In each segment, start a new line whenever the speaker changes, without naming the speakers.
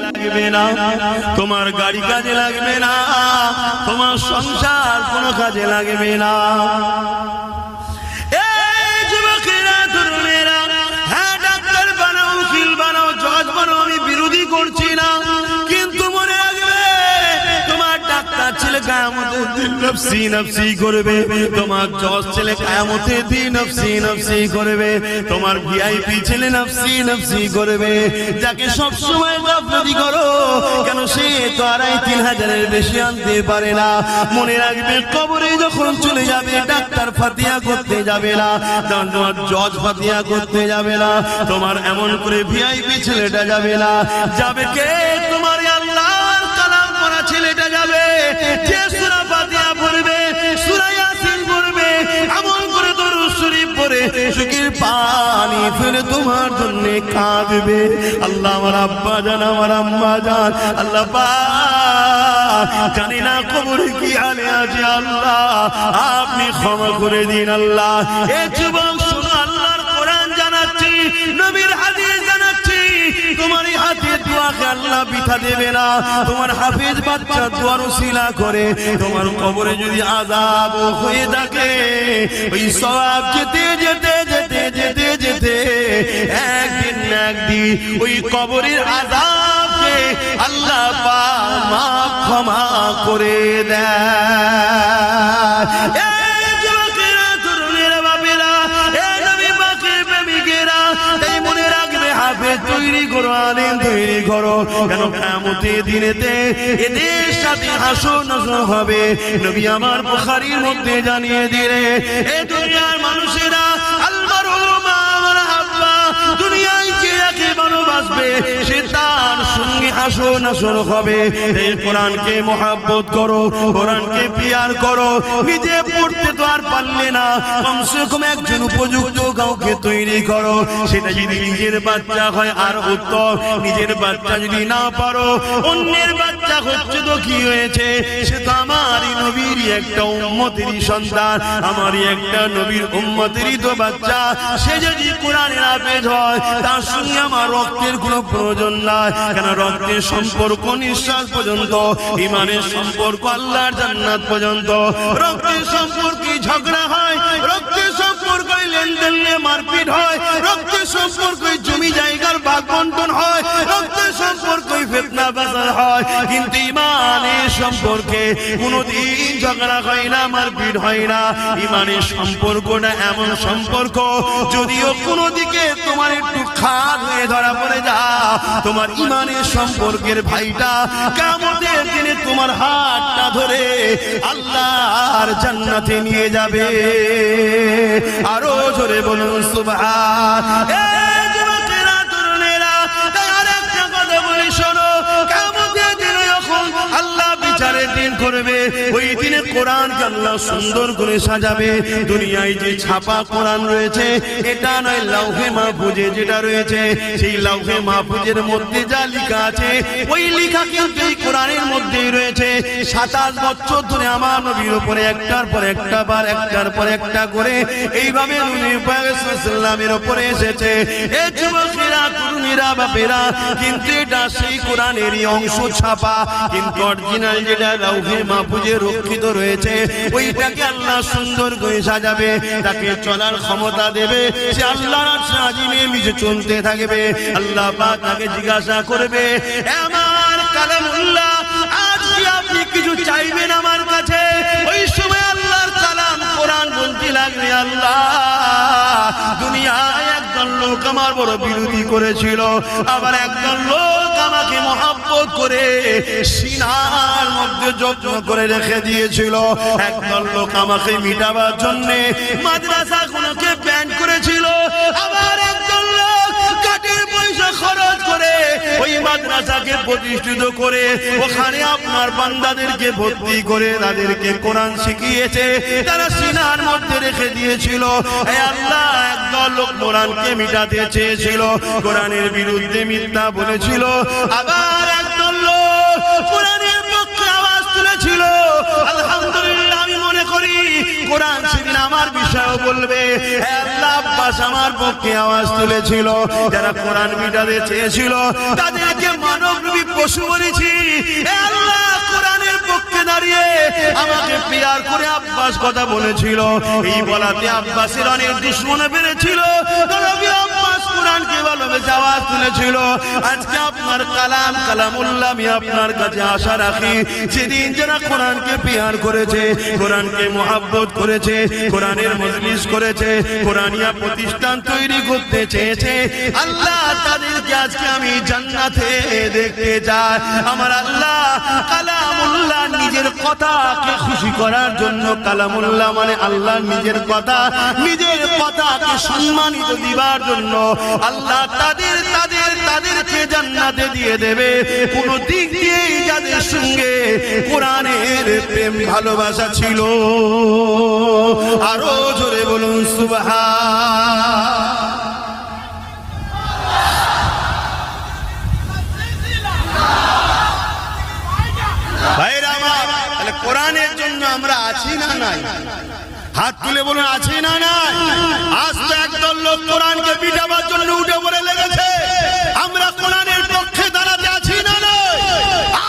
লাগবে না, তোমার গাড়ি কাজে লাগবে না, তোমার সংসার কোনো কাজে লাগবে না। এই যুবকেরা, তরুণেরা, হ্যাঁ ডাক্তার বানাও, উকিল বানাও, জজ বানাও, আমি বিরোধী করছি না, কিন্তু মনে রাখবে তোমার ডাক্তার ছেলে কিয়ামতের দিন নফসি নফসি করবে, তোমার জজ ছেলে কিয়ামতের দিন নফসি নফসি করবে, তোমার ভিআইপি ছেলে নফসি নফসি করবে। যাকে সব সময় গাফলতি করো কেন, সে তো 2,500-3,000-এর বেশি আনতে পারে না। মনে রাখবে কবরে যখন চলে যাবে ডাক্তার ফাতিহা করতে যাবে না, তোমার জজ ফাতিহা করতে যাবে না, তোমার এমন করে ভিআইপি ছেলেটা যাবে না। যাবে কে? তোমার আল্লাহর কালাম পড়া ছেলেটা যাবে, যে সূরা ফাতিহা পড়বে, সূরা ইয়াসিন পড়বে, এমন করে দরুদ শরীফ পড়ে চোখের পানি ফেলে তোমার জন্য কাঁদবে। আল্লাহ আমার আব্বা জান, আমার আম্মা জান, আল্লাহ পাক জানি না কবরে কি হালে আছে, আল্লাহ আপনি ক্ষমা করে দিন। আল্লাহ এ যুবক শুনো, আল্লাহর কোরআন জানাচ্ছি, নবীর হাদিস জানাচ্ছি, তোমার এই হাতের দোয়াকে আল্লাহ বৃথা দেবে না। তোমার হাফেজ বাচ্চা দোয়ার ওসিলা করে তোমার কবরে যদি আযাব হয়ে থাকে, ওই সওয়াব যেতে যেতে যেতে যেতে যেতে একদিন না একদিন ওই কবরের আযাবকে আল্লাহ পাক মাফ ক্ষমা করে দেয়। তৈরি করো, আলেম তৈরি করো, কেন কিয়ামতের দিনেতে এদের সাথে হাসর নাসর হবে। নবী আমার বুখারীর মধ্যে জানিয়ে দিলে, এই দুনিয়ার মানুষেরা দুনিয়ায় যে একে ভালোবাসবে সে তার সঙ্গে হাসর নাসর হবে। এই কোরআনকে মহব্বত করো, কোরআনকে পিয়ার করো। নিজে পড়তে তো আর পারলে না, কমসে কম একজন উপযুক্ত কাউকে তৈরি করো। সেটা যদি নিজের বাচ্চা হয় আর উত্তম, নিজের বাচ্চা যদি না পারো, অন্যের বাচ্চা হচ্ছে তো কি হয়েছে, সে তো আমারই নবীরই একটা উম্মতেরই সন্তান, আমারই একটা নবীর উম্মতেরই তো বাচ্চা। সে যদি কোরআনের হাফেজ হয়, তার সঙ্গে আমার রক্তের কোনো প্রয়োজন নাই, কেন রক্তের সম্পর্ক নিঃশ্বাস পর্যন্ত, ইমানের সম্পর্ক আল্লাহর জান্নাত পর্যন্ত। রক্তের সম্পর্কে ঝগড়া হয়, রক্তের সম্পর্কে লেনদেন মারপিট হয়, রক্তের সম্পর্কে জমি জায়গার ভাগ বন্টন হয়, রক্তের সম্পর্কে ফিতনা বাজার হয়, কিন্তু ইমানের সম্পর্কে কোনোদিন ঝগড়া হয় না, মারপিট হয় না। ইমানের সম্পর্কটা এমন সম্পর্ক, যদিও কোনো দিকে তোমার একটু খাদ হয়ে ধরা পড়ে যা, তোমার ইমানের সম্পর্কের ভাইটা কিয়ামতের দিনে তোমার হাতটা ধরে আল্লাহর জান্নাতে নিয়ে যাবে। আরো জোরে বলুন সুবহান। এই যুবকেরা, তরুণেরা, তাই আরেকটা কথা বলি শোনো, কিয়ামতের দিনে যখন আল্লাহ বিচারের দিন করবে, ওই দিনে কোরআনকে আল্লাহ সুন্দর করে সাজাবে। দুনিয়ায় যে ছাপা কোরআন রয়েছে, এটা নয়, লাউহে মাহফুজে যেটা রয়েছে, সেই লাউহে মাহফুজের মধ্যে যা লেখা আছে, ওই লেখা কিন্তু এই কোরআনের মধ্যেই রয়েছে। 27 বছর ধরে আমার নবীর উপরে একটার পর একটা বার, একটার পর একটা করে এইভাবে নবী পাক সাল্লাল্লাহু উপরে এসেছে। এই যুবকেরা, তরুণীরা, বাপেরা, কিন্তু এটা সেই কোরআনেরই অংশ ছাপা, কিন্তু অরিজিনাল যেটা লাউহে মাহফুজে রক্ষিত রয়েছে, ওইটাকে আল্লাহ সুন্দর করে সাজাবে, তাকে চলার ক্ষমতা দেবে, সে আল্লাহর আজিমে নিচে চলতে থাকবে। আল্লাহ পাক তাকে জিজ্ঞাসা করবে, আমার কালামুল্লাহ, আজ কি আপনি কিছু চাইবেন আমার কাছে? ওই সময় আল্লাহর কালাম কোরআন বলতে লাগবে, আল্লাহ দুনিয়ায় একজন লোক আমার বড় বিরোধী করেছিল, আবার একজন লোক আমাকে মহব্বত করে সিনার মধ্যে যত্ন করে রেখে দিয়েছিল, একজন লোক আমাকে মিটাবার জন্য মাদ্রাসাগুলোকে ব্যান করেছিল, আবার একজন লোক কাঠের পয়সা খরচ করে ওই মাদ্রাসাকে প্রতিষ্ঠিত করে ওখানে আপনার বান্দাদেরকে ভর্তি করে তাদেরকে কোরআন শিখিয়েছে, তারা সিনার মধ্যে রেখে দিয়েছিল। হে আল্লাহ, একদল লোক কোরআনকে মিটাতে চেয়েছিল, কোরআনের বিরুদ্ধে মিথ্যা বলেছিল, আবার একদল লোক কোরআনের পক্ষে আওয়াজ তুলেছিল। আলহামদুলিল্লাহ, আমি মনে করি কোরআন সেদিন আমার বিষয়েও বলবে। আল্লাহ আব্বাস আমার পক্ষে আওয়াজ তুলেছিল, যারা কোরআন মিটাতে চেয়েছিল তাদেরকে মানবরূপী পশু বলেছি। আল্লাহ কোরআনের পক্ষে দাঁড়িয়ে আমাকে পিয়ার করে আব্বাস কথা বলেছিল। এই বলাতে আব্বাসের অনেক দুশমন বেড়েছিল। আব্বাস কোরআনকে ভালোবেসে আওয়াজ তুলেছিল। আজকে আপনার কালাম কালামুল্লাহ আমি আপনার কাছে আশা রাখি, যেদিন যারা কোরআনকে পিয়ার করেছে, কোরআনকে মুহাব্বত করেছে, কোরআনের মজলিস করেছে, কোরআনিয়া প্রতিষ্ঠান তৈরি করতে চেয়েছে, আল্লাহ তাদেরকে আজকে আমি জান্নাতে দেখতে চাই। আমার আল্লাহ কালামুল্লাহ নিজের কথাকে খুশি করার জন্য, কালামুল্লাহ মানে আল্লাহ নিজের কথা, নিজের কথাকে সম্মানিত দিবার জন্য আল্লাহ তাদেরকে জান্নাতে দিয়ে দেবে। কোন দিক দিয়ে যাদের সঙ্গে কোরআনের প্রেম ভালোবাসা ছিল, আরো জোরে বলুন সুবহান। ভাইরা আমার, তাহলে কোরআনের জন্য আমরা আছি না নাই? হাত তুলে বলুন আছি না নাই? আজ তো একদল লোক কোরআনকে পিটাবার জন্য উঠে পড়ে লেগেছে। আমরা কোরআনের পক্ষে দাঁড়াতে আছি না নাই?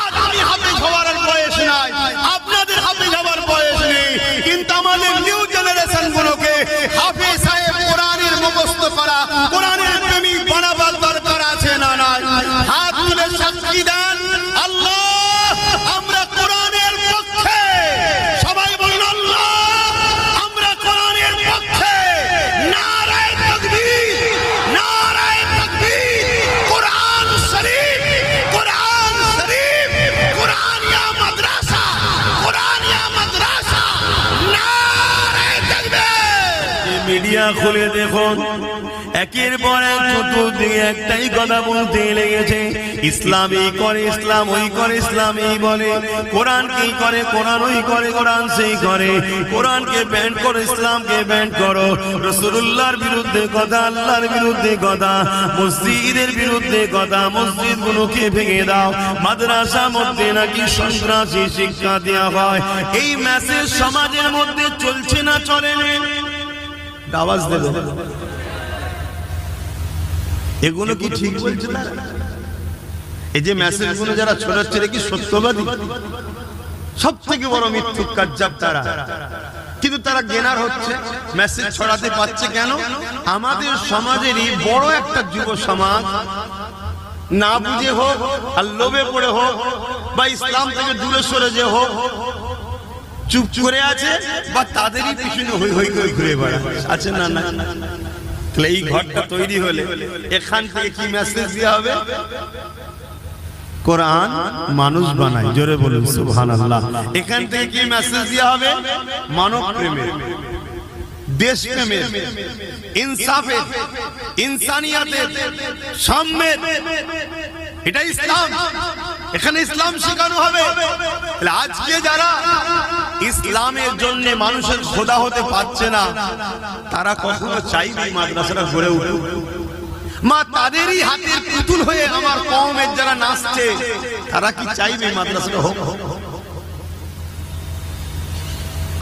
আজ আমি হাফেজ হওয়ার বয়স নাই, আপনাদের হাফেজ হওয়ার বয়স নেই, কিন্তু আমাদের নিউ জেনারেশন গুলোকে হাফেজ সাহেব কোরআনের মুখস্থ করা, কোরআনের প্রেমিক বানাবার দরকার আছে না নাই? হাত তুলে সাক্ষী দেন আল্লাহ আমরা কোরআনের পক্ষে। সবাই বলুন আল্লাহ আমরা কোরআনের পক্ষে। নারায়ে তাকবীর, নারায়ে তাকবীর। কোরআন শরীফ, কোরআন শরীফ, কোরআনিয়া মাদ্রাসা, কোরআনিয়া মাদ্রাসা, নারায়ে তাকবীর। মিডিয়া খুলে দেখুন, একের পর এক চতুর্দিকে একটাই কথা বলতে লেগেছে, ইসলাম এই করে, ইসলাম ওই করে, ইসলাম এই বলে, কোরআন কি করে, কোরআন ওই করে, কোরআন সেই করে, কোরআনকে ব্যান করো, ইসলামকে ব্যান করো, রাসূলুল্লাহর বিরুদ্ধে কথা, আল্লাহর বিরুদ্ধে কথা, মসজিদের বিরুদ্ধে কথা, মসজিদগুলোকে ভেঙে দাও, মাদ্রাসার মধ্যে নাকি সন্ত্রাসী শিক্ষা দেওয়া হয়। এই মেসেজ সমাজের মধ্যে চলছে না চলে না? আওয়াজ দেবে, এগুলো কি ঠিক বলছে না? এই যে মেসেজ গুলো যারা ছড়াচ্ছে কি সত্যবাদী? সব থেকে বড় মিথ্যুক কাজ্জাব তারা। কিন্তু তারা গেনার হচ্ছে, মেসেজ ছড়াতে পারছে কেন? আমাদের সমাজেরই বড় একটা যুব সমাজ না বুঝে হোক আর লোভে পড়ে হোক বা ইসলাম থেকে দূরে সরে যে হোক চুপ করে আছে, বা তাদেরই পিছনে হই হই করে ঘুরে বেড়ায় আছে না? না, এই ঘরটা তৈরি হলে এখান থেকে কি মেসেজ দেওয়া হবে? কোরআন মানুষ বানায়, জোরে বলুন সুবহানাল্লাহ। এখান থেকে কি মেসেজ দেওয়া হবে? মানব প্রেমের, দেশ প্রেমের, ইনসাফের, ইনসানিয়াতের, সাম্যের। এটা ইসলাম, এখানে ইসলাম শেখানো হবে। আজকে যারা ইসলামের জন্য মানুষের খোদা হতে পারছে না, তারা কখনো চাইবে মাদ্রাসাটা গড়ে উঠুক? মা তাদেরই হাতের পুতুল হয়ে আমার কওমের যারা নাচছে, তারা কি চাইবে মাদ্রাসাটা হোক?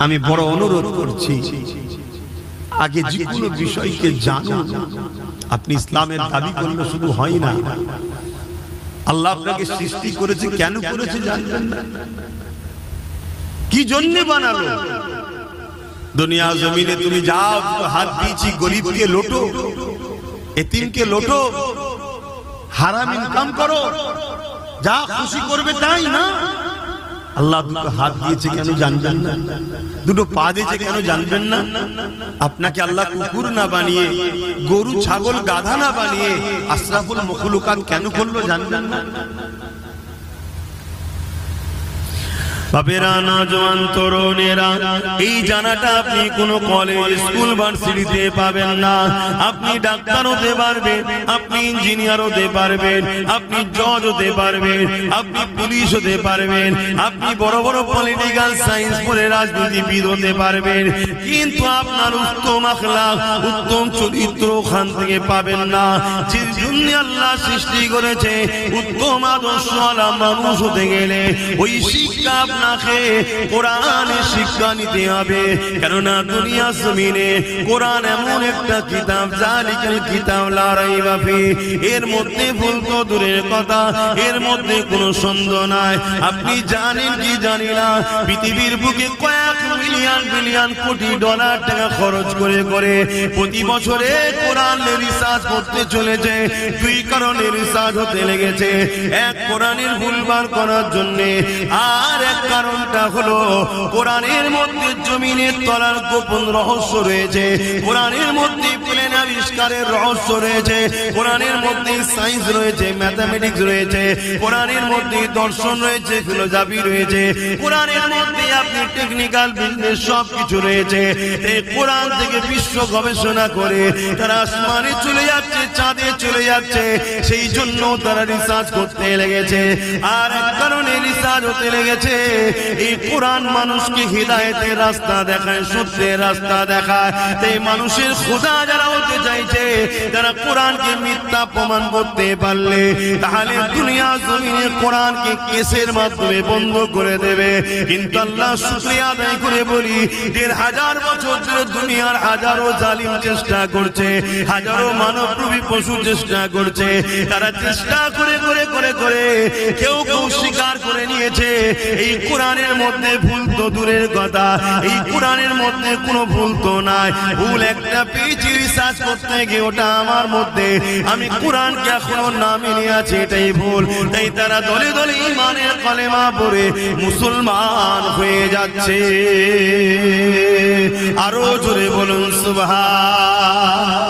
আমি বড় অনুরোধ করছি, আগে যে কোনো বিষয়কে জানুন। আপনি ইসলামের দাবি করলে শুধু হয় না, আল্লাহ আপনাকে সৃষ্টি করেছে, কেন করেছে জানবেন না? কি জন্য বানালো? দুনিয়া জমিনে তুমি যাও, হাত দিয়েছি গরিবকে লোটো, এতিমকে লোটো, হারাম ইনকাম করো, যা খুশি করবে তাই না? আল্লাহ দুটো হাত দিয়েছে কেন জানবেন না? দুটো পা দিয়েছে কেন জানবেন না? আপনাকে আল্লাহ কুকুর না বানিয়ে, গরু ছাগল গাধা না বানিয়ে আশরাফুল মখলুকাত কেন করলো জানবেন না? বাপেরা, নওজোয়ান তরুণেরা, এই জানাটা আপনি কোন কলেজ, স্কুল, ভার্সিটিতে পাবেন না। আপনি ডাক্তার হতে পারবেন, আপনি ইঞ্জিনিয়ার হতে পারবেন, আপনি জজ হতে পারবেন, আপনি পুলিশ হতে পারবেন, আপনি বড় বড় পলিটিক্যাল সায়েন্স পড়ে রাজনীতিবিদ হতে পারবেন, কিন্তু আপনার উত্তম আখলাক, উত্তম চরিত্র ওখান থেকে পাবেন না। যে জন্য আল্লাহ সৃষ্টি করেছে, উত্তম আদর্শওয়ালা মানুষ হতে গেলে ওই শিক্ষা না খেয়ে কোরআনের শিক্ষা নিতে হবে। কেননা দুনিয়া জমিনে কোরআন এমন একটা কিতাব, জালিকাল কিতাব লা রাইবা ফি, এর মধ্যে ভুল তো দূরের কথা, এর মধ্যে কোনো সন্দেহ নাই। আপনি জানেন কি জানি না, পৃথিবীর বুকে কয়েক মিলিয়ন বিলিয়ন কোটি ডলার টাকা খরচ করে করে প্রতি বছরে কোরআন রিসার্চ করতে চলেছে। দুই কারণে রিসার্চ হতে লেগেছে, এক কোরআনের ভুলবার করার জন্য, আর এক কারণটা হলো কোরআনের মধ্যে জমিনের তলার গোপন রহস্য রয়েছে, কোরআনের মধ্যে প্লেন আবিষ্কারের রহস্য রয়েছে, কোরআনের মধ্যে সায়েন্স রয়েছে, ম্যাথমেটিক্স রয়েছে, কোরআনের মধ্যে দর্শন রয়েছে, ফিলোসফি রয়েছে, কোরআনের মধ্যে আপনি টেকনিক্যাল বিজনেস সবকিছু রয়েছে। এই কোরআন থেকে বিশ্ব গবেষণা করে তারা আসমানে চলে যাচ্ছে, চাঁদে চলে যাচ্ছে, সেই জন্য তারা রিসার্চ করতে লেগেছে। আর এক কারণে রিসার্চ হতে লেগেছে, এই কোরআন মানুষকে হিদায়াতের রাস্তা দেখায়, সত্যের রাস্তা দেখায়। এই মানুষের খোদা যারা হতে চাইছে, যারা কোরআনকে মিথ্যা প্রমাণ করতে পারলে, তাহলে দুনিয়া জমিনে কোরআনকে কেসের মাধ্যমে বন্ধ করে দেবে। কিন্তু আল্লাহ শুকরিয়া আদায় করে বলি, ১,৫০০ বছর ধরে দুনিয়ার হাজারো জালিম চেষ্টা করছে, হাজারো মানবরূপী পশু চেষ্টা করছে, তারা চেষ্টা করে করে করে করে কেউ কেউ স্বীকার করে নিয়েছে এই কোরআনের মধ্যে ভুল তো দূরের কথা, এই কোরআনের মধ্যে কোনো ভুল তো নাই। ভুল একটা পেয়েছি রিসার্চ করতে গিয়ে, ওটা আমার মধ্যে, আমি কোরআনকে এখনো না মেনে আছি, এটাই ভুল। তাই তারা দলে দলে ঈমানের কালেমা পড়ে মুসলমান হয়ে যাচ্ছে। আরো জোরে বলুন সুবহান।